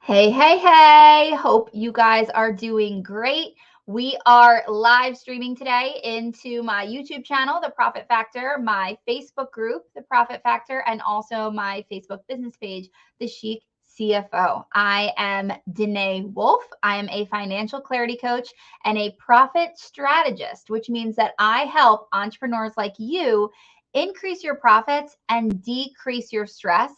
Hey, hey, hey. Hope you guys are doing great. We are live streaming today into my YouTube channel, The Profit Factor, my Facebook group, The Profit Factor, and also my Facebook business page, The Chic CFO. I am Danae Wolf. I am a financial clarity coach and a profit strategist, which means that I help entrepreneurs like you increase your profits and decrease your stress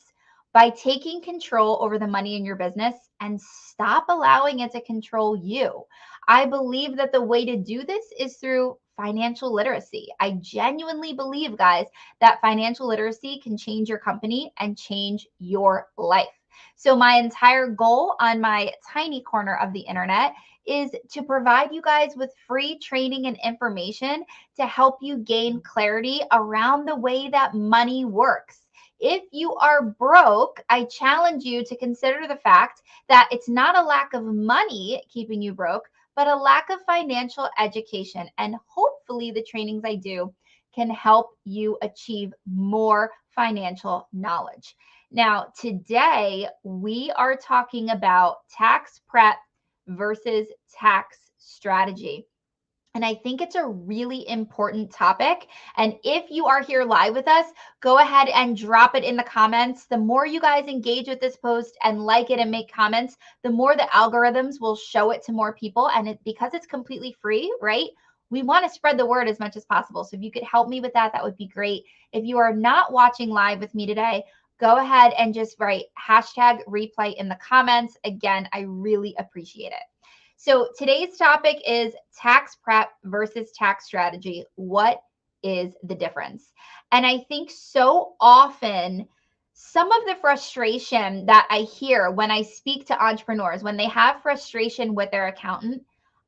by taking control over the money in your business and stop allowing it to control you. I believe that the way to do this is through financial literacy. I genuinely believe, guys, that financial literacy can change your company and change your life. So, my entire goal on my tiny corner of the internet is to provide you guys with free training and information to help you gain clarity around the way that money works. If you are broke, I challenge you to consider the fact that it's not a lack of money keeping you broke, but a lack of financial education. And hopefully, the trainings I do can help you achieve more financial knowledge. Now, today we are talking about tax prep versus tax strategy. And I think it's a really important topic. And if you are here live with us, go ahead and drop it in the comments. The more you guys engage with this post and like it and make comments, the more the algorithms will show it to more people. And because it's completely free, right? We want to spread the word as much as possible. So if you could help me with that, that would be great. If you are not watching live with me today, go ahead and just write #replay in the comments. Again, I really appreciate it. So today's topic is tax prep versus tax strategy. What is the difference? And I think so often, some of the frustration that I hear when I speak to entrepreneurs, when they have frustration with their accountant,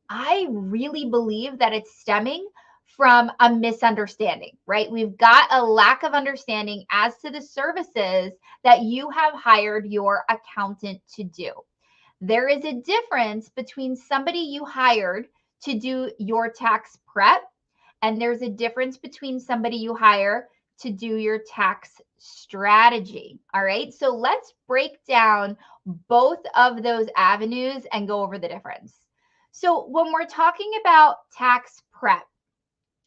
I really believe that it's stemming from a misunderstanding, right? We've got a lack of understanding as to the services that you have hired your accountant to do. There is a difference between somebody you hired to do your tax prep, and there's a difference between somebody you hire to do your tax strategy. All right. So let's break down both of those avenues and go over the difference. So when we're talking about tax prep,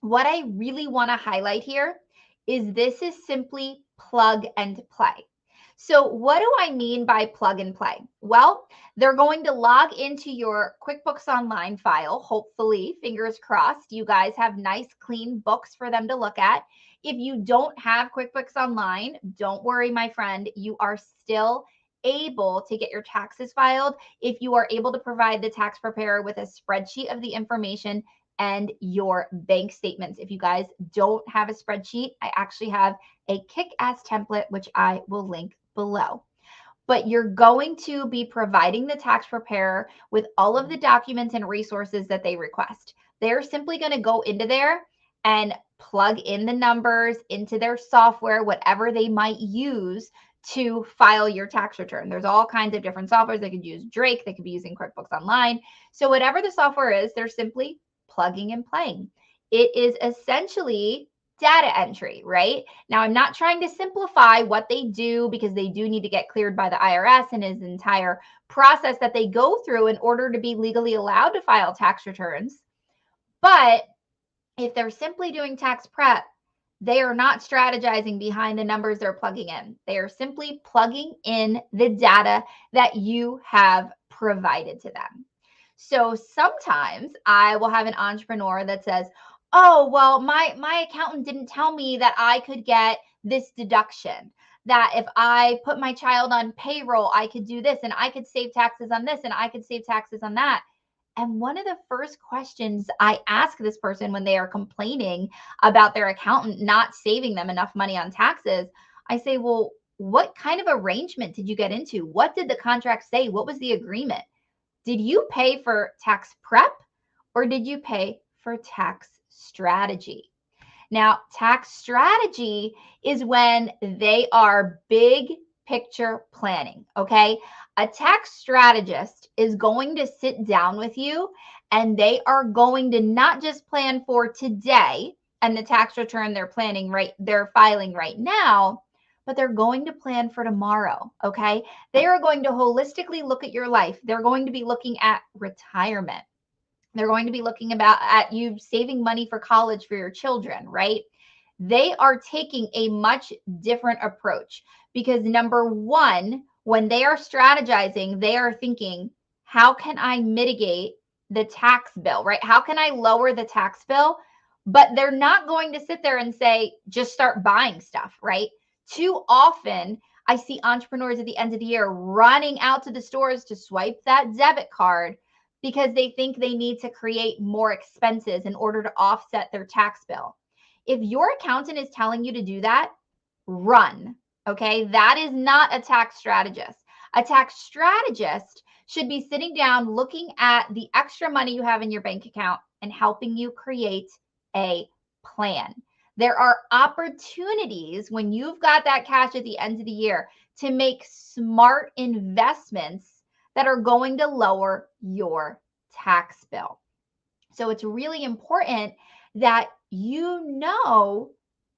what I really want to highlight here is this is simply plug and play. So what do I mean by plug and play? Well, they're going to log into your QuickBooks Online file. Hopefully, fingers crossed, you guys have nice, clean books for them to look at. If you don't have QuickBooks Online, don't worry, my friend. You are still able to get your taxes filed if you are able to provide the tax preparer with a spreadsheet of the information and your bank statements. If you guys don't have a spreadsheet, I actually have a kick-ass template, which I will link below. But you're going to be providing the tax preparer with all of the documents and resources that they request. They're simply going to go into there and plug in the numbers into their software, whatever they might use to file your tax return. There's all kinds of different softwares. They could use Drake, they could be using QuickBooks Online. So whatever the software is, they're simply plugging and playing. It is essentially data entry, right? Now, I'm not trying to simplify what they do because they do need to get cleared by the IRS and his entire process that they go through in order to be legally allowed to file tax returns. But if they're simply doing tax prep, they are not strategizing behind the numbers they're plugging in. They are simply plugging in the data that you have provided to them. So sometimes I will have an entrepreneur that says, oh, well, my accountant didn't tell me that I could get this deduction, that if I put my child on payroll, I could do this and I could save taxes on this and I could save taxes on that. And one of the first questions I ask this person when they are complaining about their accountant not saving them enough money on taxes, I say, well, what kind of arrangement did you get into? What did the contract say? What was the agreement? Did you pay for tax prep or did you pay for tax strategy? Now, tax strategy is when they are big picture planning, okay? A tax strategist is going to sit down with you and they are going to not just plan for today and the tax return they're filing right now, but they're going to plan for tomorrow. Okay. They are going to holistically look at your life. They're going to be looking at retirement. They're going to be looking at you saving money for college for your children, right? They are taking a much different approach because number one, when they are strategizing, they are thinking, how can I mitigate the tax bill, right? How can I lower the tax bill? But they're not going to sit there and say, just start buying stuff, right? Too often, I see entrepreneurs at the end of the year running out to the stores to swipe that debit card because they think they need to create more expenses in order to offset their tax bill. If your accountant is telling you to do that, run. Okay. That is not a tax strategist. A tax strategist should be sitting down, looking at the extra money you have in your bank account and helping you create a plan. There are opportunities when you've got that cash at the end of the year to make smart investments that are going to lower your tax bill. So it's really important that you know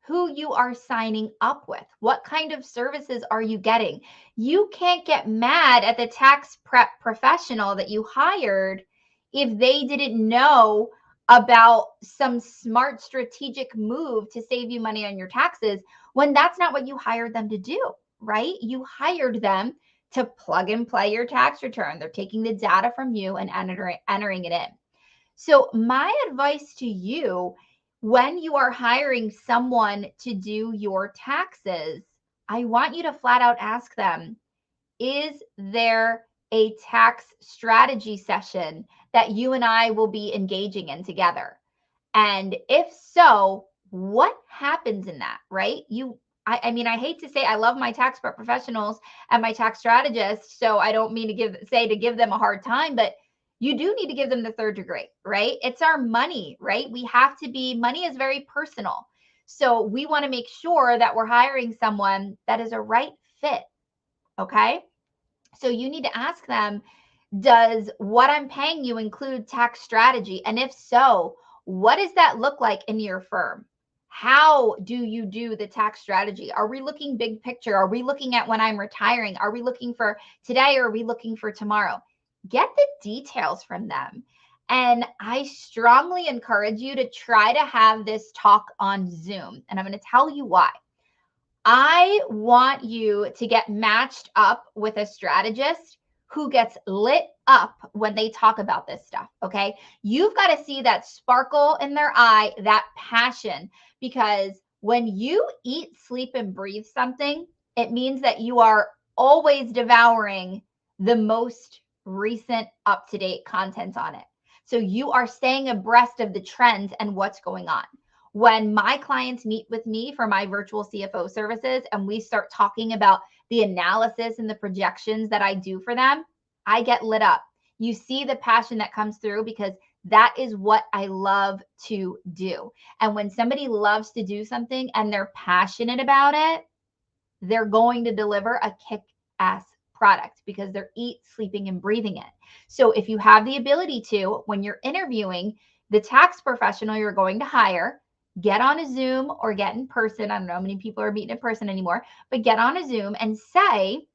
who you are signing up with. What kind of services are you getting? You can't get mad at the tax prep professional that you hired if they didn't know about some smart strategic move to save you money on your taxes when that's not what you hired them to do, right? You hired them to plug and play your tax return. They're taking the data from you and entering it in. So, my advice to you when you are hiring someone to do your taxes, I want you to flat out ask them, is there a tax strategy session that you and I will be engaging in together? And if so, what happens in that, right? I mean, I hate to say I love my tax prep professionals and my tax strategists, so I don't mean to give them a hard time, but you do need to give them the third degree, right? It's our money, right? Money is very personal. So we want to make sure that we're hiring someone that is a right fit, okay? So you need to ask them, does what I'm paying you include tax strategy? And if so, what does that look like in your firm? How do you do the tax strategy? Are we looking big picture? Are we looking at when I'm retiring? Are we looking for today or are we looking for tomorrow? Get the details from them. And I strongly encourage you to try to have this talk on Zoom. And I'm going to tell you why. I want you to get matched up with a strategist who gets lit up when they talk about this stuff. Okay. You've got to see that sparkle in their eye, that passion, because when you eat, sleep, and breathe something, it means that you are always devouring the most recent up to date content on it. So you are staying abreast of the trends and what's going on. When my clients meet with me for my virtual CFO services and we start talking about the analysis and the projections that I do for them, I get lit up. You see the passion that comes through because that is what I love to do. And when somebody loves to do something and they're passionate about it, they're going to deliver a kick-ass product because they're sleeping, and breathing it. So if you have the ability to, when you're interviewing the tax professional you're going to hire, get on a Zoom or get in person. I don't know how many people are meeting in person anymore, but get on a Zoom and say,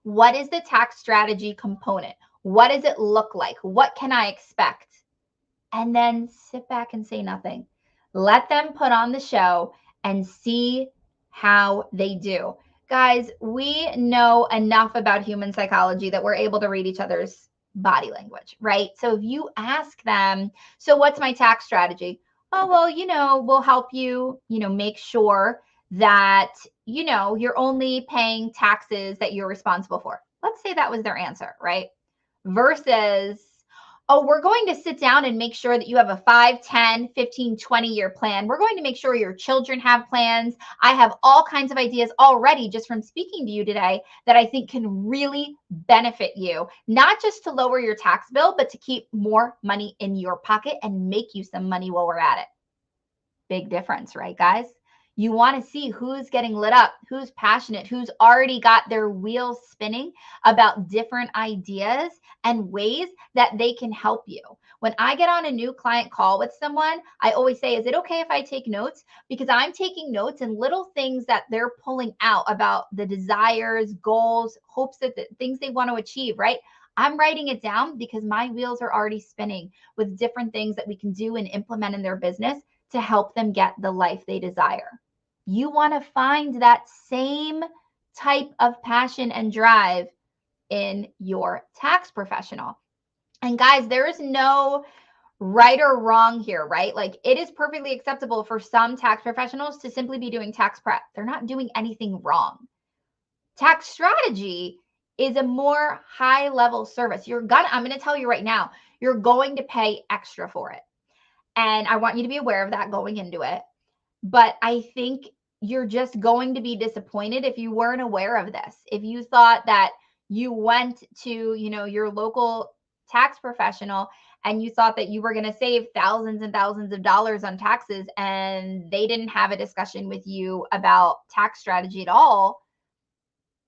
what is the tax strategy component? What does it look like? What can I expect? And then sit back and say nothing. Let them put on the show and see how they do. Guys, we know enough about human psychology that we're able to read each other's body language, right? So if you ask them, so what's my tax strategy? Oh, well, we'll help you, make sure that, you're only paying taxes that you're responsible for. Let's say that was their answer, right? Versus, oh, we're going to sit down and make sure that you have a 5, 10, 15, 20-year plan. We're going to make sure your children have plans. I have all kinds of ideas already just from speaking to you today that I think can really benefit you, not just to lower your tax bill, but to keep more money in your pocket and make you some money while we're at it. Big difference, right, guys? You want to see who's getting lit up, who's passionate, who's already got their wheels spinning about different ideas and ways that they can help you. When I get on a new client call with someone, I always say, is it okay if I take notes? Because I'm taking notes and little things that they're pulling out about the desires, goals, hopes, that the things they want to achieve, right? I'm writing it down because my wheels are already spinning with different things that we can do and implement in their business to help them get the life they desire. You want to find that same type of passion and drive in your tax professional. And guys, there is no right or wrong here, right? Like, it is perfectly acceptable for some tax professionals to simply be doing tax prep. They're not doing anything wrong. Tax strategy is a more high level service. I'm going to tell you right now, you're going to pay extra for it. And I want you to be aware of that going into it. But I think you're just going to be disappointed if you weren't aware of this. If you thought that you went to, your local tax professional and you thought that you were going to save thousands and thousands of dollars on taxes and they didn't have a discussion with you about tax strategy at all,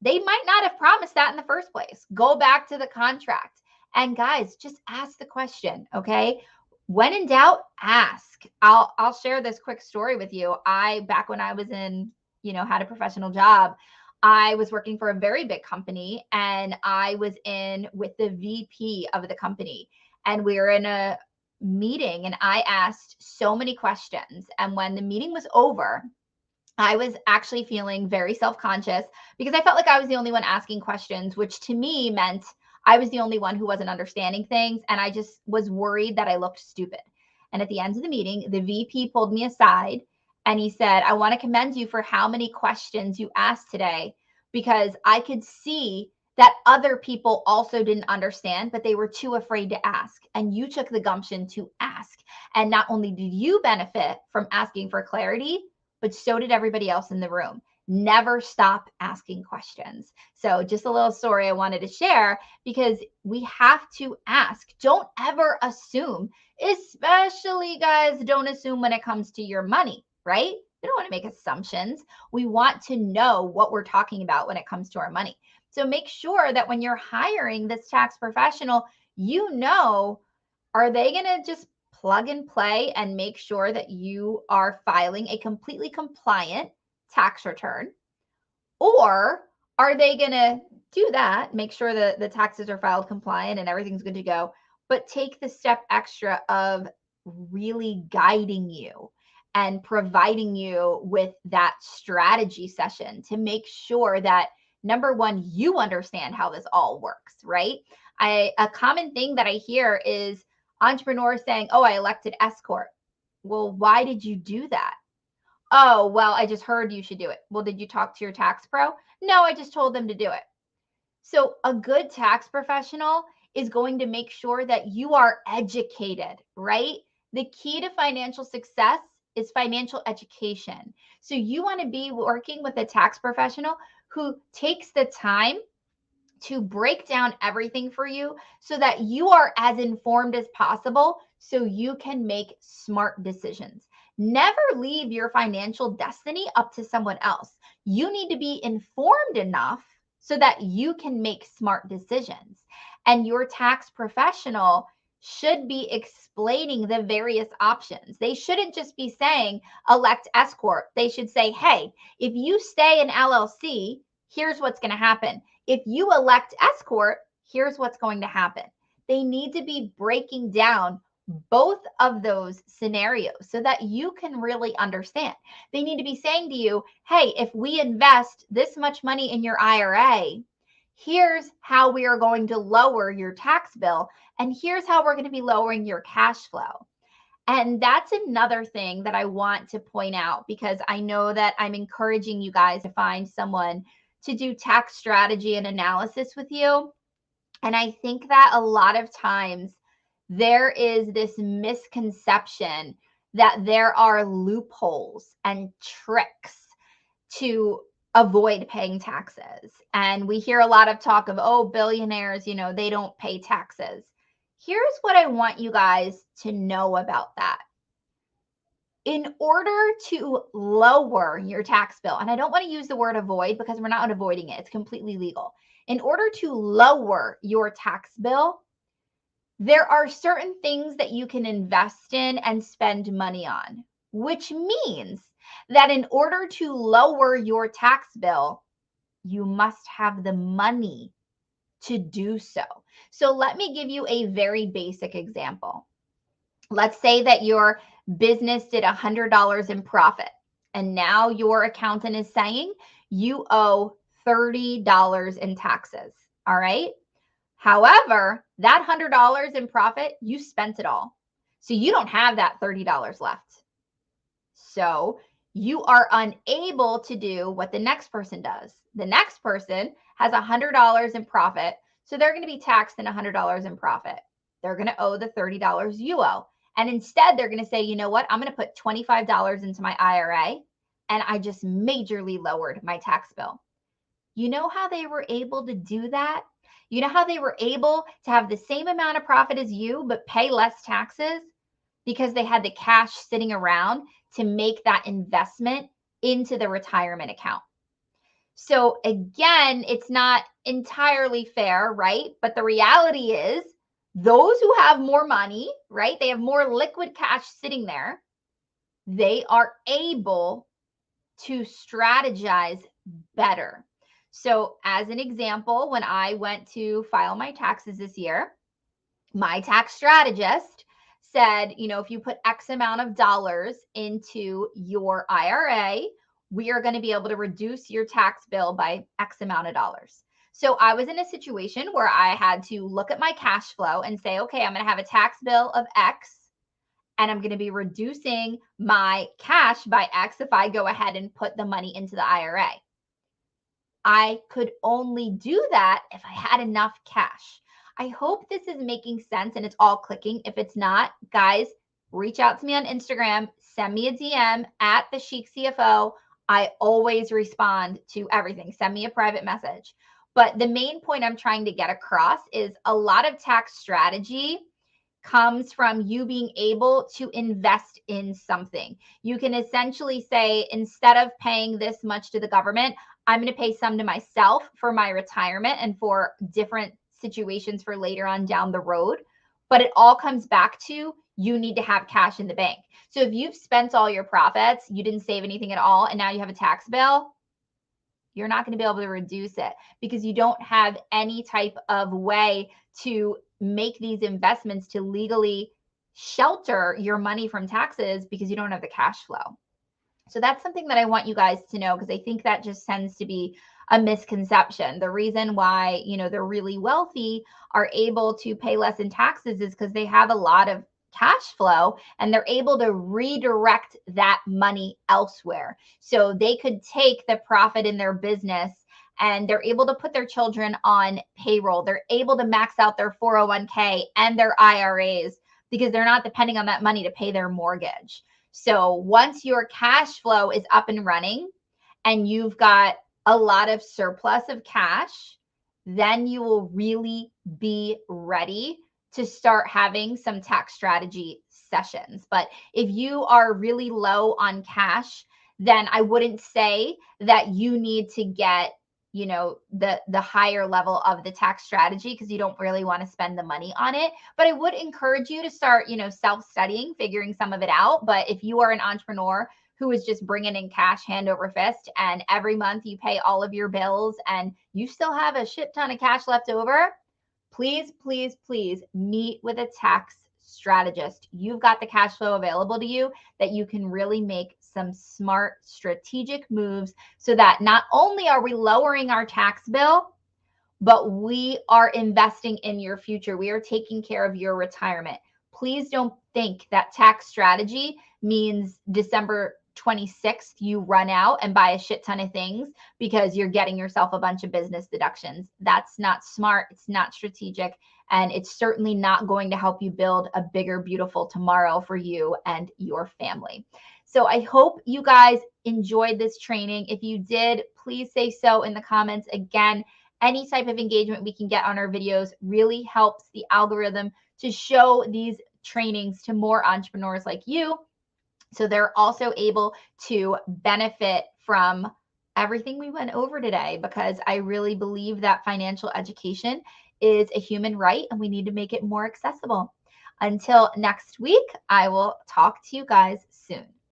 they might not have promised that in the first place. Go back to the contract. And guys, just ask the question, okay? When in doubt, ask. I'll share this quick story with you. Back when I was in, had a professional job, I was working for a very big company and I was in with the VP of the company. And we were in a meeting and I asked so many questions. And when the meeting was over, I was actually feeling very self-conscious because I felt like I was the only one asking questions, which to me meant I was the only one who wasn't understanding things. And I just was worried that I looked stupid. And at the end of the meeting, the VP pulled me aside and he said, I want to commend you for how many questions you asked today, because I could see that other people also didn't understand, but they were too afraid to ask. And you took the gumption to ask. And not only did you benefit from asking for clarity, but so did everybody else in the room. Never stop asking questions. So just a little story I wanted to share, because we have to ask. Don't ever assume, especially guys, don't assume when it comes to your money, right? We don't want to make assumptions. We want to know what we're talking about when it comes to our money. So make sure that when you're hiring this tax professional, are they going to just plug and play and make sure that you are filing a completely compliant tax return? Or are they going to do that, make sure that the taxes are filed compliant and everything's good to go, but take the step extra of really guiding you and providing you with that strategy session to make sure that, number one, you understand how this all works, right? A common thing that I hear is entrepreneurs saying, oh, I elected S Corp. Well, why did you do that? Oh, well, I just heard you should do it. Well, did you talk to your tax pro? No, I just told them to do it. So a good tax professional is going to make sure that you are educated, right? The key to financial success is financial education. So you want to be working with a tax professional who takes the time to break down everything for you so that you are as informed as possible so you can make smart decisions. Never leave your financial destiny up to someone else. You need to be informed enough so that you can make smart decisions. And your tax professional should be explaining the various options. They shouldn't just be saying elect S Corp. They should say, hey, if you stay in LLC, here's what's going to happen. If you elect S Corp, here's what's going to happen. They need to be breaking down both of those scenarios so that you can really understand. They need to be saying to you, hey, if we invest this much money in your IRA, here's how we are going to lower your tax bill, and here's how we're going to be lowering your cash flow. And that's another thing that I want to point out, because I know that I'm encouraging you guys to find someone to do tax strategy and analysis with you. And I think that a lot of times there is this misconception that there are loopholes and tricks to avoid paying taxes. And we hear a lot of talk of, oh, billionaires, they don't pay taxes. Here's what I want you guys to know about that. In order to lower your tax bill, and I don't want to use the word avoid because we're not avoiding it, it's completely legal. In order to lower your tax bill, there are certain things that you can invest in and spend money on, which means that in order to lower your tax bill, you must have the money to do so. So let me give you a very basic example. Let's say that your business did $100 in profit, and now your accountant is saying you owe $30 in taxes. All right. However, that $100 in profit, you spent it all. So you don't have that $30 left. So you are unable to do what the next person does. The next person has $100 in profit. So they're going to be taxed in $100 in profit. They're going to owe the $30 you owe. And instead, they're going to say, you know what? I'm going to put $25 into my IRA. And I just majorly lowered my tax bill. You know how they were able to do that? You know how they were able to have the same amount of profit as you, but pay less taxes? Because they had the cash sitting around to make that investment into the retirement account. So again, it's not entirely fair, right? But the reality is those who have more money, right? They have more liquid cash sitting there. They are able to strategize better. So as an example, when I went to file my taxes this year, my tax strategist said, you know, if you put X amount of dollars into your IRA, we are going to be able to reduce your tax bill by X amount of dollars. So I was in a situation where I had to look at my cash flow and say, okay, I'm going to have a tax bill of X, and I'm going to be reducing my cash by X if I go ahead and put the money into the IRA. I could only do that if I had enough cash. I hope this is making sense and it's all clicking. If it's not, guys, reach out to me on Instagram, send me a DM at the Chic CFO. I always respond to everything. Send me a private message. But the main point I'm trying to get across is a lot of tax strategy comes from you being able to invest in something. You can essentially say, instead of paying this much to the government, I'm going to pay some to myself for my retirement and for different situations for later on down the road. But it all comes back to you need to have cash in the bank. So if you've spent all your profits, you didn't save anything at all, and now you have a tax bill, you're not going to be able to reduce it because you don't have any type of way to make these investments to legally shelter your money from taxes because you don't have the cash flow. So that's something that I want you guys to know, because I think that just tends to be a misconception. The reason why, you know, the really wealthy are able to pay less in taxes is because they have a lot of cash flow and they're able to redirect that money elsewhere. So they could take the profit in their business and they're able to put their children on payroll. They're able to max out their 401k and their IRAs because they're not depending on that money to pay their mortgage. So once your cash flow is up and running and you've got a lot of surplus of cash, then you will really be ready to start having some tax strategy sessions. But if you are really low on cash, then I wouldn't say that you need to get, you know, the higher level of the tax strategy because you don't really want to spend the money on it. But I would encourage you to start, you know, self-studying, figuring some of it out. But if you are an entrepreneur who is just bringing in cash hand over fist and every month you pay all of your bills and you still have a shit ton of cash left over, please, please, please meet with a tax strategist. You've got the cash flow available to you that you can really make some smart strategic moves so that not only are we lowering our tax bill, but we are investing in your future. We are taking care of your retirement. Please don't think that tax strategy means December 26th, you run out and buy a shit ton of things because you're getting yourself a bunch of business deductions. That's not smart. It's not strategic. And it's certainly not going to help you build a bigger, beautiful tomorrow for you and your family. So I hope you guys enjoyed this training. If you did, please say so in the comments. Again, any type of engagement we can get on our videos really helps the algorithm to show these trainings to more entrepreneurs like you. So they're also able to benefit from everything we went over today, because I really believe that financial education is a human right and we need to make it more accessible. Until next week, I will talk to you guys soon.